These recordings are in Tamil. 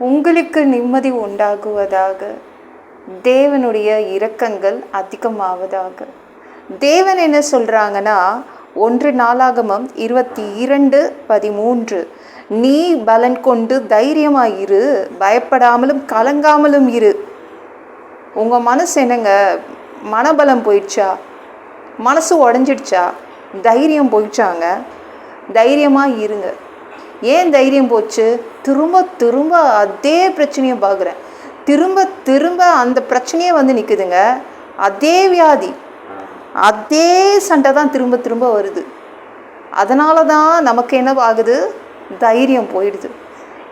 உங்களுக்கு நிம்மதி உண்டாகுவதாக. தேவனுடைய இரக்கங்கள் அதிகமாவதாக. தேவன் என்ன சொல்கிறாங்கன்னா, 1 நாளாகமம் 22:13, நீ பலன் கொண்டு தைரியமாயிரு, பயப்படாமலும் கலங்காமலும் இரு. உங்கள் மனசு என்னங்க, மனபலம் போயிடுச்சா? மனசு உடஞ்சிடுச்சா? தைரியம் போயிடுச்சாங்க? தைரியமாக இருங்க. ஏன் தைரியம் போச்சு? திரும்ப திரும்ப அதே பிரச்சனையை பார்க்குறேன். திரும்ப திரும்ப அந்த பிரச்சனையே வந்து நிற்குதுங்க. அதே வியாதி, அதே சண்டை தான் திரும்ப திரும்ப வருது. அதனால தான் நமக்கு என்ன ஆகுது? தைரியம் போயிடுது.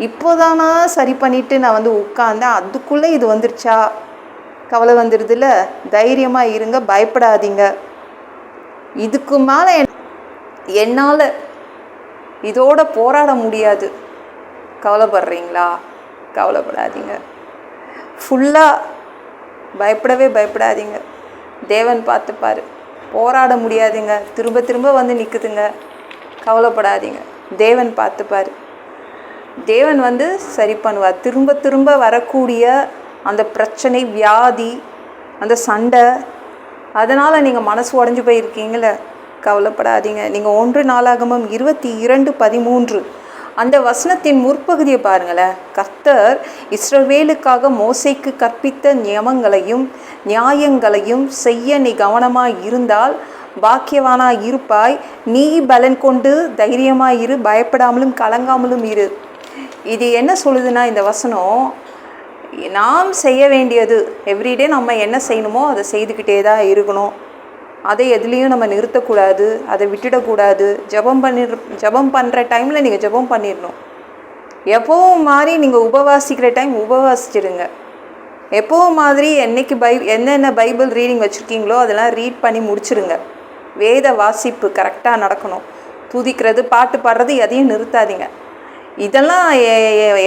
இப்போதானா சரி பண்ணிவிட்டு நான் வந்து உட்காந்தேன், அதுக்குள்ளே இது வந்துருச்சா? கவலை வந்துடுதுல்ல. தைரியமாக இருங்க, பயப்படாதீங்க. இதுக்கு மேலே என்னால் இதோட போராட முடியாது. கவலைப்படுறீங்களா? கவலைப்படாதீங்க. ஃபுல்லாக பயப்படாதீங்க. தேவன் பார்த்துப்பார். போராட முடியாதுங்க, திரும்ப திரும்ப வந்து நிற்குதுங்க. கவலைப்படாதீங்க, தேவன் பார்த்துப்பார். தேவன் வந்து சரி பண்ணுவார். திரும்ப திரும்ப வரக்கூடிய அந்த பிரச்சனை, வியாதி, அந்த சண்டை, அதனால் நீங்கள் மனசு உடஞ்சி போயிருக்கீங்களே, கவலைப்படாதீங்க. நீங்கள் 1 நாளாகமம் 22:13 அந்த வசனத்தின் முற்பகுதியை பாருங்களேன். கர்த்தர் இஸ்ரவேலுக்காக மோசேக்கு கற்பித்த நியமங்களையும் நியாயங்களையும் செய்ய நீ கவனமாக இருந்தால் பாக்கியவானாய் இருப்பாய். நீ பலன் கொண்டு தைரியமாயிரு, பயப்படாமலும் கலங்காமலும் இரு. இது என்ன சொல்லுதுன்னா, இந்த வசனம் நாம் செய்ய வேண்டியது எவ்ரிடே நம்ம என்ன செய்யணுமோ அதை செய்துக்கிட்டே தான் இருக்கணும். அதை எதுலேயும் நம்ம நிறுத்தக்கூடாது, அதை விட்டுடக்கூடாது. ஜெபம் பண்ணுற டைமில் நீங்கள் ஜெபம் பண்ணிடணும். எப்போவும் மாதிரி நீங்கள் உபவாசிக்கிற டைம் உபவாசிச்சிடுங்க. எப்போவும் மாதிரி என்னென்ன பைபிள் ரீடிங் வச்சுருக்கீங்களோ அதெல்லாம் ரீட் பண்ணி முடிச்சிடுங்க. வேத வாசிப்பு கரெக்டாக நடக்கணும். துதிக்கிறது, பாட்டு பாடுறது எதையும் நிறுத்தாதீங்க. இதெல்லாம்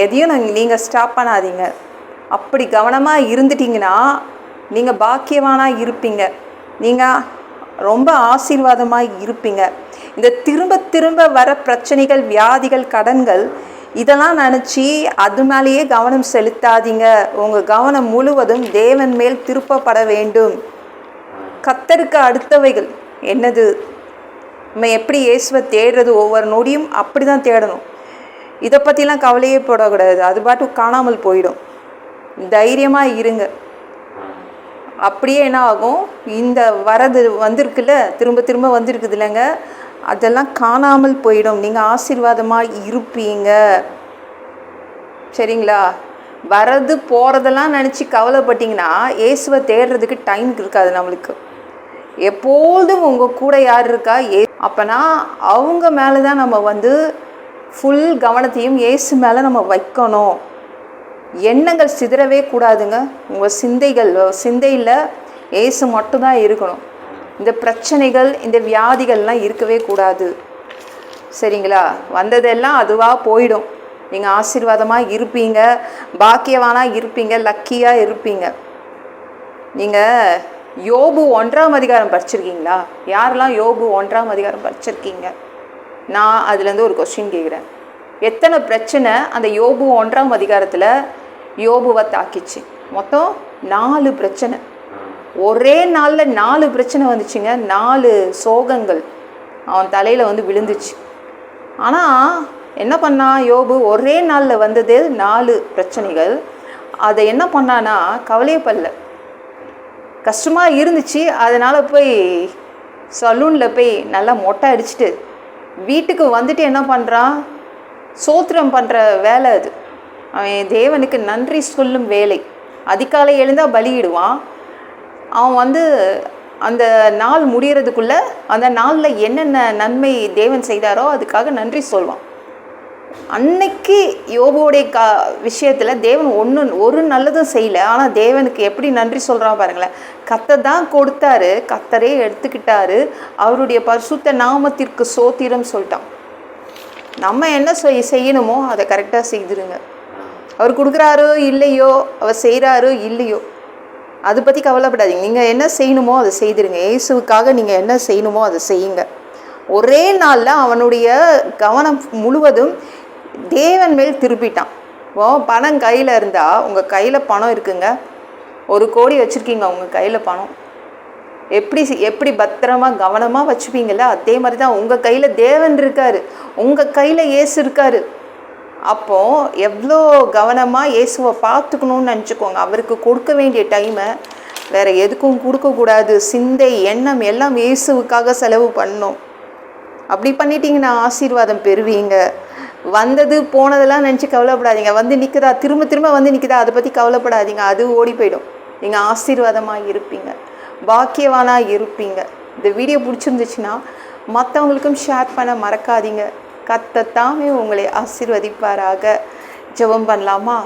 எதையும் நீங்கள் ஸ்டாப் பண்ணாதீங்க. அப்படி கவனமாக இருந்துட்டிங்கன்னா நீங்கள் பாக்கியவானாக இருப்பீங்க. நீங்கள் ரொம்ப ஆசீர்வாதமாக இருப்பீங்க. இந்த திரும்ப திரும்ப வர பிரச்சனைகள், வியாதிகள், கடன்கள், இதெல்லாம் நினச்சி அது மேலேயே கவனம் செலுத்தாதீங்க. உங்கள் கவனம் முழுவதும் தேவன் மேல் திருப்பப்பட வேண்டும். கர்த்தருக்கு அடுத்தவைகள் என்னது? நம்ம எப்படி இயேசுவை தேடுறது? ஒவ்வொரு நொடியும் அப்படி தான் தேடணும். இதை பற்றிலாம் கவலையே போடக்கூடாது. அது பாட்டு காணாமல் போயிடும். தைரியமாக இருங்க. அப்படியே என்ன ஆகும்? இந்த வரது வந்திருக்குல்ல, திரும்ப திரும்ப வந்திருக்குது இல்லைங்க, அதெல்லாம் காணாமல் போயிடும். நீங்கள் ஆசீர்வாதமாக இருப்பீங்க. சரிங்களா? வரது போகிறதெல்லாம் நினச்சி கவலைப்பட்டிங்கன்னா இயேசுவை தேடுறதுக்கு டைம் இருக்காது நம்மளுக்கு. எப்போதும் உங்கள் கூட யார் இருக்கா? அப்போனா அவங்க மேலே தான் நம்ம வந்து ஃபுல் கவனத்தையும் இயேசு மேலே நம்ம வைக்கணும். எண்ணங்கள் சிதறவே கூடாதுங்க. உங்கள் சிந்தையில் இயேசு மட்டும்தான் இருக்கணும். இந்த பிரச்சனைகள், இந்த வியாதிகள்லாம் இருக்கவே கூடாது. சரிங்களா? வந்ததெல்லாம் அதுவாக போயிடும். நீங்கள் ஆசீர்வாதமாக இருப்பீங்க, பாக்கியவானாக இருப்பீங்க, லக்கியாக இருப்பீங்க. நீங்கள் யோபு 1ஆம் அதிகாரம் படிச்சிருக்கீங்களா? யாரெல்லாம் யோபு 1ஆம் அதிகாரம் படிச்சிருக்கீங்க? நான் அதுலேருந்து ஒரு கொஸ்டின் கேட்குறேன். எத்தனை பிரச்சனை அந்த யோபு 1ஆம் அதிகாரத்தில் யோபுவை தாக்கிச்சு? மொத்தம் 4 பிரச்சனை. ஒரே நாளில் 4 பிரச்சனை வந்துச்சுங்க. 4 சோகங்கள் அவன் தலையில் வந்து விழுந்துச்சு. ஆனால் என்ன பண்ணான் யோபு? ஒரே நாளில் வந்தது 4 பிரச்சனைகள். அதை என்ன பண்ணான்னா, கவலையே படல. கஷ்டமாக இருந்துச்சு, அதனால் போய் சலூனில் போய் நல்லா மொட்டை அடிச்சுட்டு வீட்டுக்கு வந்துட்டு என்ன பண்ணுறான்? சோத்திரம் பண்ணுற வேலை அது. அவன் தேவனுக்கு நன்றி சொல்லும் வேலை. அதிகாலை எழுந்தால் பலியிடுவான். அவன் வந்து அந்த நாள் முடிகிறதுக்குள்ளே அந்த நாளில் என்னென்ன நன்மை தேவன் செய்தாரோ அதுக்காக நன்றி சொல்வான். அன்னைக்கு யோபுவோடைய விஷயத்தில் தேவன் ஒரு நல்லதும் செய்யலை. ஆனால் தேவனுக்கு எப்படி நன்றி சொல்கிறான் பாருங்களேன். கர்த்தர் தான் கொடுத்தாரு, கர்த்தரே எடுத்துக்கிட்டாரு, அவருடைய பரிசுத்த நாமத்திற்கு சோத்திரம் சொல்லிட்டான். நம்ம என்ன செய்யணுமோ அதை கரெக்டாக செய்திருங்க. அவர் கொடுக்குறாரோ இல்லையோ, அவர் செய்கிறாரோ இல்லையோ, அதை பற்றி கவலைப்படாதீங்க. நீங்கள் என்ன செய்யணுமோ அதை செய்திருங்க. இயேசுவுக்காக நீங்கள் என்ன செய்யணுமோ அதை செய்யுங்க. ஒரே நாளில் அவனுடைய கவனம் முழுவதும் தேவன் மேல் திருப்பிட்டான். பணம் கையில் இருந்தால், உங்கள் கையில் பணம் இருக்குங்க, 1 கோடி வச்சுருக்கீங்க உங்கள் கையில் பணம், எப்படி பத்திரமா கவனமாக வச்சுப்பீங்கள, அதே மாதிரி தான் உங்கள் கையில் தேவன் இருக்கார், உங்கள் கையில் இயேசு இருக்கார். அப்போது எவ்வளோ கவனமாக இயேசுவை பார்த்துக்கணுன்னு நினச்சிக்கோங்க. அவருக்கு கொடுக்க வேண்டிய டைமை வேறு எதுக்கும் கொடுக்கக்கூடாது. சிந்தை, எண்ணம் எல்லாம் இயேசுவுக்காக செலவு பண்ணணும். அப்படி பண்ணிட்டீங்கன்னா ஆசீர்வாதம் பெறுவீங்க. வந்தது போனதெல்லாம் நினச்சி கவலைப்படாதீங்க. வந்து நிற்குதா, திரும்ப வந்து நிற்குதா, அதை பற்றி கவலைப்படாதீங்க. அது ஓடி போயிடும். நீங்கள் ஆசீர்வாதமாக இருப்பீங்க, பாக்கியவானாக இருப்பீங்க. இந்த வீடியோ பிடிச்சிருந்துச்சுன்னா மற்றவங்களுக்கும் ஷேர் பண்ண மறக்காதீங்க. கர்த்தர் உங்களை ஆசீர்வதிப்பாராக. ஜெபம் பண்ணலாமா?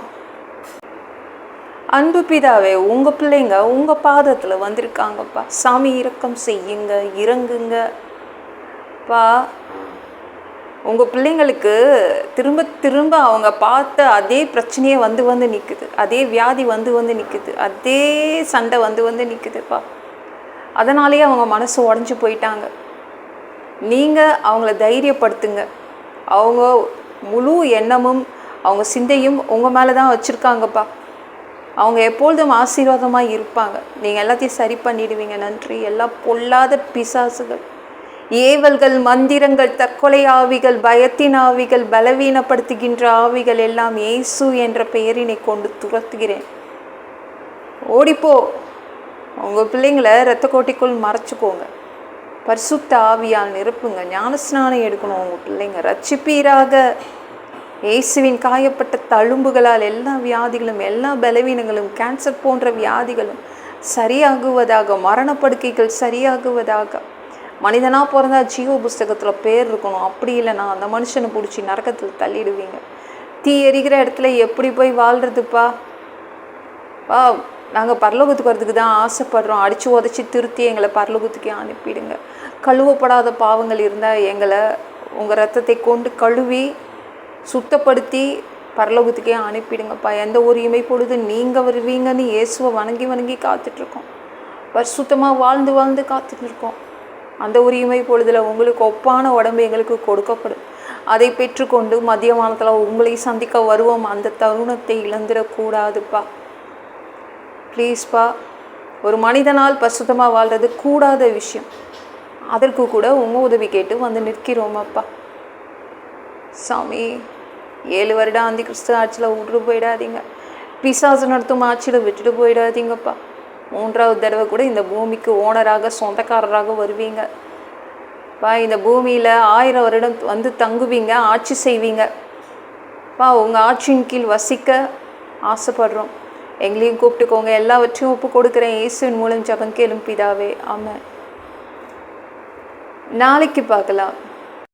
அன்பு பிதாவே, உங்கள் பிள்ளைங்க உங்கள் பாதத்தில் வந்திருக்காங்கப்பா. சாமி இரக்கம் செய்யுங்க, இறங்குங்க பா. உங்கள் பிள்ளைங்களுக்கு திரும்ப அவங்க பார்த்த அதே பிரச்சனையே வந்து நிற்குது, அதே வியாதி வந்து நிற்குது, அதே சண்டை வந்து நிற்குதுப்பா. அதனாலேயே அவங்க மனசு உடஞ்சி போயிட்டாங்க. நீங்கள் அவங்கள தைரியப்படுத்துங்க. அவங்க முழு எண்ணமும் அவங்க சிந்தையும் உங்கள் மேலே தான் வச்சுருக்காங்கப்பா. அவங்க எப்பொழுதும் ஆசீர்வாதமாக இருப்பாங்க. நீங்கள் எல்லாத்தையும் சரி பண்ணிடுவீங்க. நன்றி. எல்லா பொல்லாத பிசாசுகள், ஏவல்கள், மந்திரங்கள், தற்கொலை ஆவிகள், பயத்தின் ஆவிகள், பலவீனப்படுத்துகின்ற ஆவிகள் எல்லாம் இயேசு என்ற பெயரினை கொண்டு துரத்துகிறேன். ஓடிப்போ. உங்கள் பிள்ளைங்களை இரத்த கோட்டைக்குள் மறைச்சிக்கோங்க. பரிசுத்த ஆவியால் நிரப்புங்க. ஞானஸ்நானம் எடுக்கணும் உங்கள் பிள்ளைங்க. ரட்சிப்பீராக. இயேசுவின் காயப்பட்ட தழும்புகளால் எல்லா வியாதிகளும், எல்லா பலவீனங்களும், கேன்சர் போன்ற வியாதிகளும் சரியாகுவதாக, மரணப்படுக்கைகள் சரியாகுவதாக. மனிதனாக பிறந்தா ஜீவ புஸ்தகத்தில் பேர் இருக்கணும். அப்படி இல்லைனா அந்த மனுஷனை பிடிச்சி நரகத்தில் தள்ளிடுவீங்க. தீ எரிகிற இடத்துல எப்படி போய் வாழ்கிறதுப்பா? நாங்கள் பரலோகத்துக்கு வரதுக்கு தான் ஆசைப்படுறோம். அடித்து உதச்சி திருத்தி எங்களை பரலோகத்துக்கே அனுப்பிடுங்க. கழுவப்படாத பாவங்கள் இருந்தால் எங்களை உங்கள் ரத்தத்தை கொண்டு கழுவி சுத்தப்படுத்தி பரலோகத்துக்கே அனுப்பிடுங்கப்பா. எந்த ஒரு இமைப்பொழுது நீங்கள் வருவீங்கன்னு இயேசுவை வணங்கி காத்துட்ருக்கோம். பரிசுத்தமாக வாழ்ந்து காத்துட்ருக்கோம். அந்த ஒரு இமைப்பொழுதில் உங்களுக்கு ஒப்பான உடம்பு எங்களுக்கு கொடுக்கப்படும். அதை பெற்றுக்கொண்டு மதியமானத்தில் உங்களை சந்திக்க வருவோம். அந்த தருணத்தை இழந்துடக்கூடாதுப்பா. ப்ளீஸ்ப்பா. ஒரு மனிதனால் பரிசுத்தமாக வாழ்கிறது கூடாத விஷயம். அதற்கு கூட உங்கள் உதவி கேட்டு வந்து நிற்கிறோமப்பா. சாமி, 7 வருடம் ஆந்தி கிறிஸ்து ஆட்சியில் விட்டுட்டு போயிடாதீங்க. பிசாசு நடத்தும் ஆட்சியில் விட்டுட்டு போயிடாதீங்கப்பா. 3வது தடவை கூட இந்த பூமிக்கு ஓனராக, சொந்தக்காரராக வருவீங்க இந்த பூமியில் 1000 வருடம் வந்து தங்குவீங்க, ஆட்சி செய்வீங்க உங்கள் ஆட்சியின் கீழ் வசிக்க ஆசைப்படுறோம். எங்களையும் கூப்பிட்டுக்கோங்க. எல்லாவற்றையும் ஒப்பு கொடுக்குறேன். இயேசுவின் மூலம் ஜெபம் கேளும் பிதாவே. ஆமென். நாளைக்கு பார்க்கலாம்.